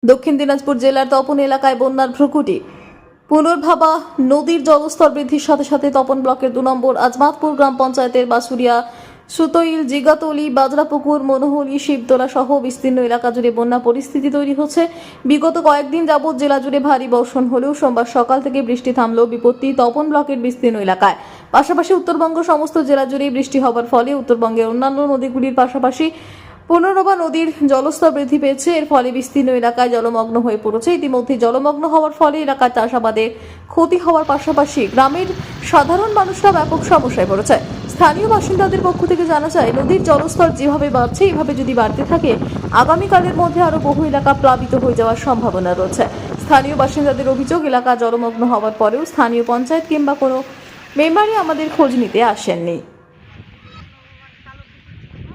দক্ষিণ দিনাজপুর জেলার তপন এলাকায় বন্যার ভ্রুকুটি। পুনর্ভাবা নদীর জলস্তর বৃদ্ধির সাথে সাথে তপন ব্লকের 2 নম্বর আজমাতপুর গ্রাম পঞ্চায়েতের বাসুরিয়া, সুতইল, জিগাতলি, বাজরাপুকুর, মনোহলি, শিবতলা সহ বিস্তীর্ণ এলাকা জুড়ে বন্যা পরিস্থিতি তৈরি হচ্ছে। বিগত কয়েকদিন যাবৎ জেলা জুড়ে ভারী বর্ষণ হলেও সোমবার সকাল থেকে বৃষ্টি থামলেও বিপত্তি তপন ব্লকের বিস্তীর্ণ এলাকায়। পাশাপাশি উত্তরবঙ্গ সমস্ত জেলা জুড়েই বৃষ্টি হওয়ার ফলে উত্তরবঙ্গের অন্যান্য নদীগুলির পাশাপাশি পুনর্ভবা নদীর জলস্তর বৃদ্ধি পেয়েছে। এর ফলে বিস্তীর্ণ এলাকায় জলমগ্ন হয়ে পড়েছে। ইতিমধ্যে জলমগ্ন হওয়ার ফলে এলাকার চাষাবাদের ক্ষতি হওয়ার পাশাপাশি গ্রামের সাধারণ মানুষরা ব্যাপক সমস্যায় পড়েছে। স্থানীয় বাসিন্দাদের পক্ষ থেকে জানা যায়, নদীর জলস্তর যেভাবে বাড়ছে এভাবে যদি বাড়তে থাকে আগামীকালের মধ্যে আরো বহু এলাকা প্লাবিত হয়ে যাওয়ার সম্ভাবনা রয়েছে। স্থানীয় বাসিন্দাদের অভিযোগ, এলাকা জলমগ্ন হওয়ার পরেও স্থানীয় পঞ্চায়েত কিংবা কোনো মেম্বারই আমাদের খোঁজ নিতে আসেননি।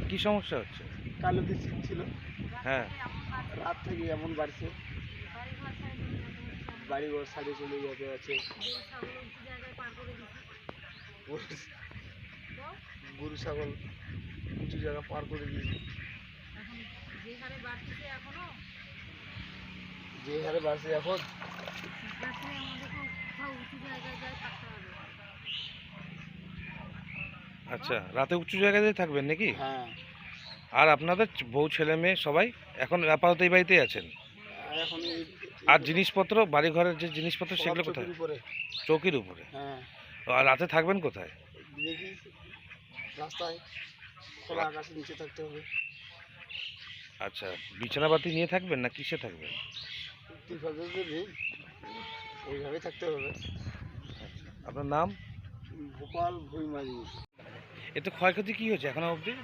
কি সমস্যা হচ্ছে? কালো বৃষ্টি ছিল, হ্যাঁ, রাত থেকে এমন বাড়ছে, বাড়ি ঘর সাইডে চলে যেতে আছে, গরু ছাগল উঁচু জায়গা পার করে দিয়েছে। যে হারে বাড়ছে এখন, আচ্ছা, রাতে উঁচু জায়গাতে থাকবেন নাকি? হ্যাঁ, আর আপনাদের বউ ছেলে মেয়ে সবাই এখন আপাতত এই বাড়িতেই আছেন? আর এখন আর জিনিসপত্র, বাড়ি ঘরের যে জিনিসপত্র সেগুলো কোথায়? উপরে। চৌকির উপরে। হ্যাঁ, আর রাতে থাকবেন কোথায়? দেখি রাস্তায় খোলা আকাশের নিচে থাকতে হবে। আচ্ছা, বিছানাপাতি নিয়ে থাকবেন না কিসে থাকবেন? নেই, এইভাবে থাকতে হবে। আপনার নাম? ভোপাল ভুইমারি। এতে ক্ষয়ক্ষতি কি হয়েছে এখনো অবধি?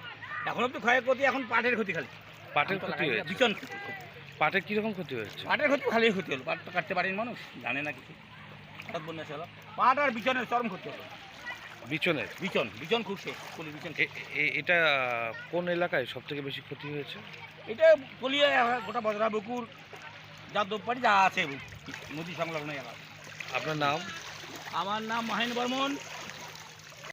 এখন অব্দি ক্ষয়ক্ষতি, এখন পাটের ক্ষতি খালি। পাটের ক্ষতি হয়েছে? ভীষণ ক্ষতি। পাটের কিরকম ক্ষতি হয়েছে? পাটের ক্ষতি ভালোই ক্ষতি হলো, পাট তো কাটতে পারেনি মানুষ, জানে না কিছু। হঠাৎ বন্যা ছিল, পাট আর বিচনের চরম ক্ষতি হলো। বিচনের? বিচন খুব শেষ, কলি বিচন। এটা কোন এলাকায় সব থেকে বেশি ক্ষতি হয়েছে? এটা কলিয়া গোটা বজরাবকুর যাদবপাড়ি যা আছে নদী সংলগ্ন এলাকা। আপনার নাম? আমার নাম মহেন্দ্র বর্মন।